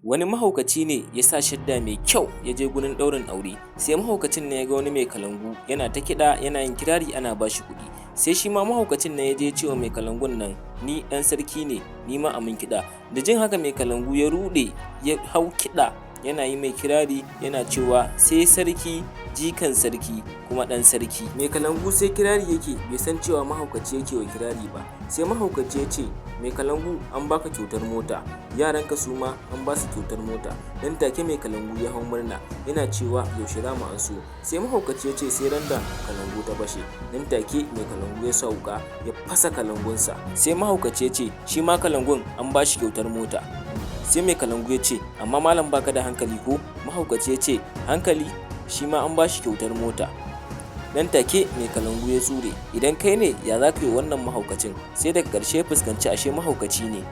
Wani mahaukaci ne ya sa shadda mai kyau ya je gurin ɗaurin aure, sai mahaukacin nan ya ga wani mai kalangu yana ta kiɗa yana yin kirari ana ba shi kuɗi. Sai shi ma mahaukacin nan ya je ya ce wa mai kalangun nan, ni ɗan sarki ne, ni ma a min kiɗa. Da jin haka mai kalangu ya ruɗe ya hau kiɗa yana yi mai kirari yana cewa sai sarki jikan sarki kuma ɗan sarki. Mai kalangu sai kirari yake bai san cewa mahaukaci yake wa kirari ba. Sai mahaukaci ya ce, mai kalangu an baka kyautar mota, yaranka su ma an ba su kyautar mota. Nan take mai kalangu ya hau murna yana cewa yaushe za mu anso. Sai mahaukaci ya ce sai randa kalangu ta fashe. Nan take mai kalangu ya sa wuƙa ya fasa kalangunsa. Sai mahaukaci ya ce shi ma kalangun an ba shi kyautar mota. Sai mai kalangu ya ce amma malam baka da hankali ko? Mahaukaci ya ce hankali, shi ma an ba shi kyautar mota. Nan take mai kalangu ya tsure, idan kai ne ya za ka yi wannan mahaukacin? Sai daga ƙarshe ya fuskanci ashe mahaukaci ne.